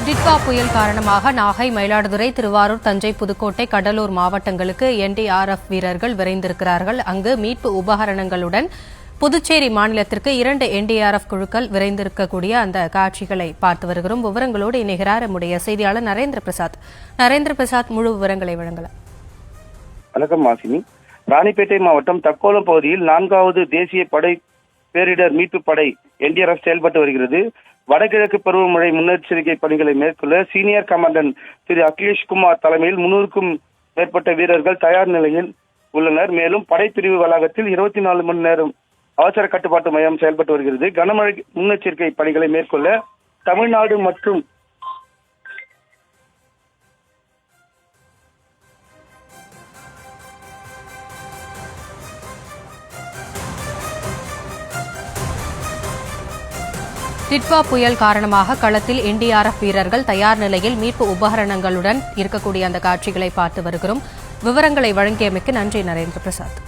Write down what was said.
டிட்வா புயல் காரணமாக நாகை, மயிலாடுதுறை, திருவாரூர், தஞ்சை, புதுக்கோட்டை, கடலூர் மாவட்டங்களுக்கு என்டிஆர்எஃப் வீரர்கள் விரைந்திருக்கிறார்கள். அங்கு மீட்பு உபகரணங்களுடன் புதுச்சேரி மாநிலத்திற்கு 2 என்டிஆர்எஃப் குழுக்கள் விரைந்திருக்கக்கூடிய அந்த காட்சிகளை பார்த்து வருகிறோம். விவரங்களோடு இணைகிறார் நம்முடைய செய்தியாளர் நரேந்திர பிரசாத். நரேந்திர பிரசாத், முழு விவரங்களை வழங்கலாம். வணக்கம் மாசினி. ராணிப்பேட்டை மாவட்டம் தக்கோலம் பகுதியில் 4வது தேசிய படை பேரிடர் மீட்பு படை என்டிஆர்எஃப் செயல்பட்டு வருகிறது. வடகிழக்கு பருவமழை முன்னெச்சரிக்கை பணிகளை மேற்கொள்ள சீனியர் கமாண்டன்ட் திரு அகிலேஷ் குமார் தலைமையில் 300க்கும் மேற்பட்ட வீரர்கள் தயார் நிலையில் உள்ளனர். மேலும் படைப்பிரிவு வளாகத்தில் 24 மணி நேரம் அவசர கட்டுப்பாட்டு மையம் செயல்பட்டு வருகிறது. கனமழை முன்னெச்சரிக்கை பணிகளை மேற்கொள்ள தமிழ்நாடு மற்றும் டிட்வா புயல் காரணமாக களத்தில் என்டிஆர்எஃப் வீரர்கள் தயார் நிலையில் மீட்பு உபகரணங்களுடன் இருக்கக்கூடிய அந்த காட்சிகளை பார்த்து வருகிறோம். விவரங்களை வழங்கியமைக்கு நன்றி நரேந்திர பிரசாத்.